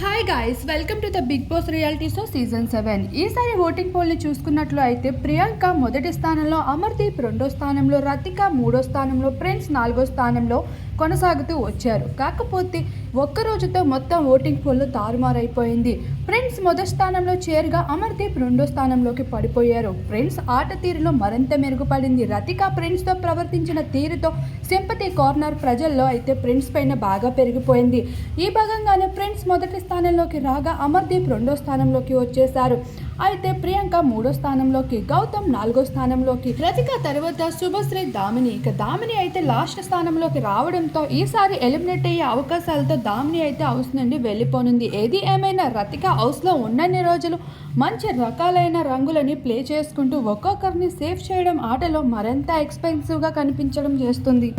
Hi guys, welcome to the Bigg Boss reality show season 7. ఈసారి voting పోల్ని చూసుకున్నట్లు అయితే ప్రియాంక మొదటి స్థానంలో, అమర్దీప్ రెండో స్థానంలో, రతిక మూడో స్థానంలో, ప్రిన్స్ నాలుగో స్థానంలో కొనసాగుతూ వచ్చారు. కాకపోతే ఒక్కరోజుతో మొత్తం ఓటింగ్ పోల్ తారుమారైపోయింది. ప్రిన్స్ మొదటి స్థానంలో చేరుగా అమర్దీప్ రెండో స్థానంలోకి పడిపోయారు. ప్రిన్స్ ఆట తీరులో మరింత మెరుగుపడింది. రతిక ప్రిన్స్తో ప్రవర్తించిన తీరుతో సింపతి కార్నర్ ప్రజల్లో అయితే ప్రిన్స్ పైన బాగా పెరిగిపోయింది. ఈ భాగంగానే ప్రిన్స్ మొదటి స్థానంలోకి రాగా అమర్దీప్ రెండో స్థానంలోకి వచ్చేశారు. అయితే ప్రియాంక మూడో స్థానంలోకి, గౌతమ్ నాలుగో స్థానంలోకి, రతిక తర్వాత శుభశ్రీ, దామిని. దామిని అయితే లాస్ట్ స్థానంలోకి రావడంతో ఈసారి ఎలిమినేట్ అయ్యే అవకాశాలతో దామిని అయితే హౌస్ నుండి వెళ్ళిపోనుంది. ఏది ఏమైనా రతిక హౌస్లో ఉన్నన్ని రోజులు మంచి రకాలైన రంగులని ప్లే చేసుకుంటూ ఒక్కొక్కరిని సేవ్ చేయడం ఆటలో మరింత ఎక్స్పెన్సివ్గా కనిపించడం చేస్తుంది.